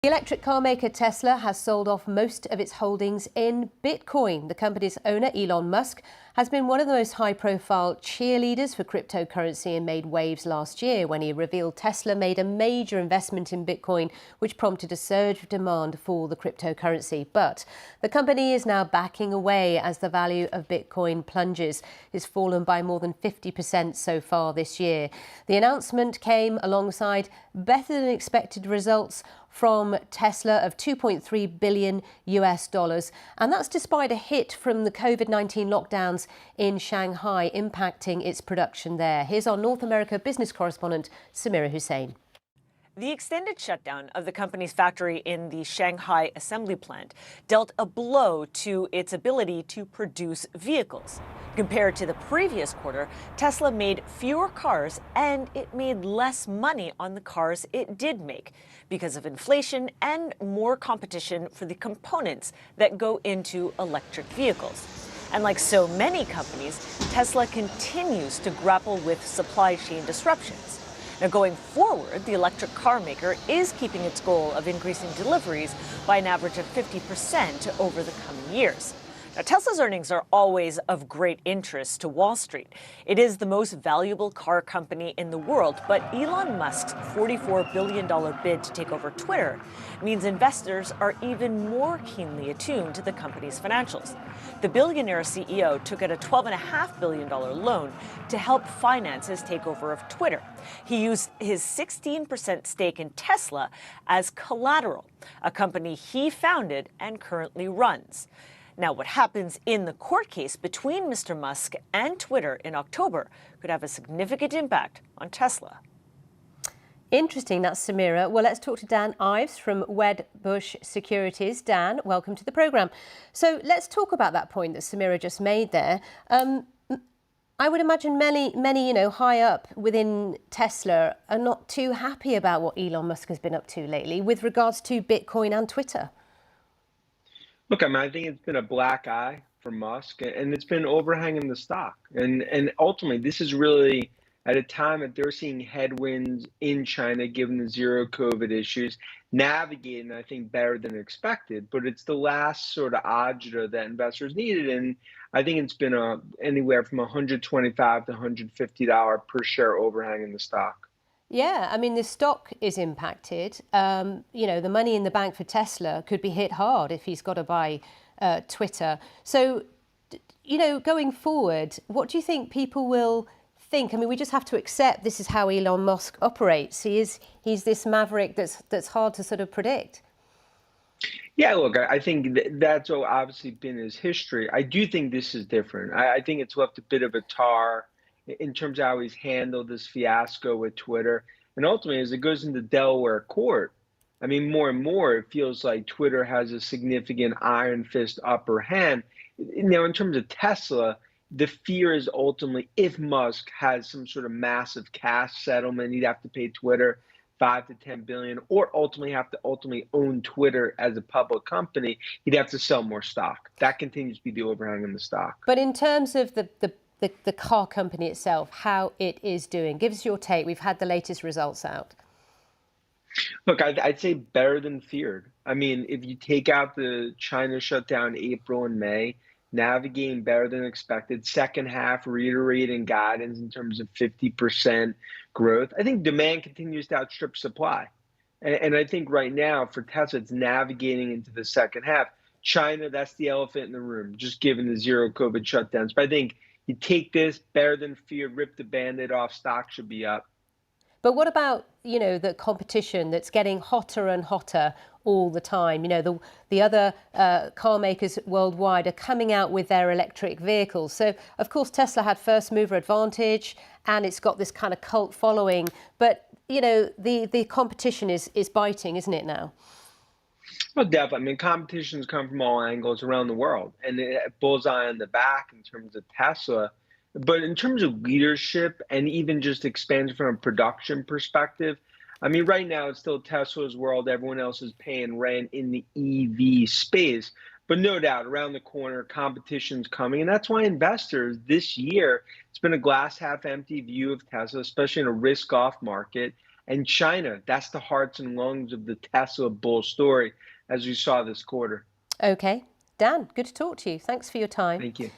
The electric car maker Tesla has sold off most of its holdings in Bitcoin. The company's owner, Elon Musk, has been one of the most high-profile cheerleaders for cryptocurrency and made waves last year when he revealed Tesla made a major investment in Bitcoin, which prompted a surge of demand for the cryptocurrency. But the company is now backing away as the value of Bitcoin plunges. It's fallen by more than 50% so far this year. The announcement came alongside better than expected results from Tesla of $2.3 billion US, and that's despite a hit from the COVID-19 lockdowns in Shanghai impacting its production there. Here's our North America business correspondent, Samira Hussein. The extended shutdown of the company's factory in the Shanghai assembly plant dealt a blow to its ability to produce vehicles. Compared to the previous quarter, Tesla made fewer cars and it made less money on the cars it did make because of inflation and more competition for the components that go into electric vehicles. And like so many companies, Tesla continues to grapple with supply chain disruptions. Now, going forward, the electric car maker is keeping its goal of increasing deliveries by an average of 50% over the coming years. Now, Tesla's earnings are always of great interest to Wall Street. It is the most valuable car company in the world, but Elon Musk's $44 billion bid to take over Twitter means investors are even more keenly attuned to the company's financials. The billionaire CEO took out a $12.5 billion loan to help finance his takeover of Twitter. He used his 16% stake in Tesla as collateral, a company he founded and currently runs. Now, what happens in the court case between Mr. Musk and Twitter in October could have a significant impact on Tesla. Interesting, that's Samira. Well, let's talk to Dan Ives from Wedbush Securities. Dan, welcome to the programme. So let's talk about that point that Samira just made there. I would imagine many, high up within Tesla are not too happy about what Elon Musk has been up to lately with regards to Bitcoin and Twitter. Look, I think it's been a black eye for Musk, and it's been overhanging the stock. And ultimately, this is really at a time that they're seeing headwinds in China, given the zero COVID issues, navigating, I think, better than expected. But it's the last sort of agita that investors needed. And I think it's been anywhere from $125 to $150 per share overhang in the stock. Yeah, I mean, the stock is impacted. The money in the bank for Tesla could be hit hard if he's got to buy Twitter. So, going forward, what do you think people will think? I mean, we just have to accept this is how Elon Musk operates. He's this maverick that's hard to sort of predict. Yeah, look, I think that's obviously been his history. I do think this is different. I think it's left a bit of a tar in terms of how he's handled this fiasco with Twitter. And ultimately, as it goes into Delaware court, I mean, more and more, it feels like Twitter has a significant iron fist upper hand. Now, in terms of Tesla, the fear is ultimately if Musk has some sort of massive cash settlement, he'd have to pay Twitter $5 to $10 billion, or ultimately have to own Twitter as a public company, he'd have to sell more stock. That continues to be the overhang in the stock. But in terms of the car company itself, how it is doing, give us your take. We've had the latest results out. Look, I'd say better than feared. I mean, if you take out the China shutdown April and May, navigating better than expected. Second half, reiterating guidance in terms of 50% growth. I think demand continues to outstrip supply. And I think right now for Tesla, it's navigating into the second half. China, that's the elephant in the room, just given the zero COVID shutdowns. But I think you take this, better than feared, rip the Band-Aid off, stock should be up. But what about, the competition that's getting hotter and hotter all the time? The other car makers worldwide are coming out with their electric vehicles. So, of course, Tesla had first mover advantage and it's got this kind of cult following. But, the competition is biting, isn't it now? Well, definitely. I mean, competitions come from all angles around the world. And bullseye on the back in terms of Tesla. But in terms of leadership and even just expansion from a production perspective, I mean, right now it's still Tesla's world. Everyone else is paying rent in the EV space. But no doubt, around the corner, competition's coming. And that's why investors this year, it's been a glass half empty view of Tesla, especially in a risk-off market. And China, that's the hearts and lungs of the Tesla bull story, as we saw this quarter. Okay. Dan, good to talk to you. Thanks for your time. Thank you.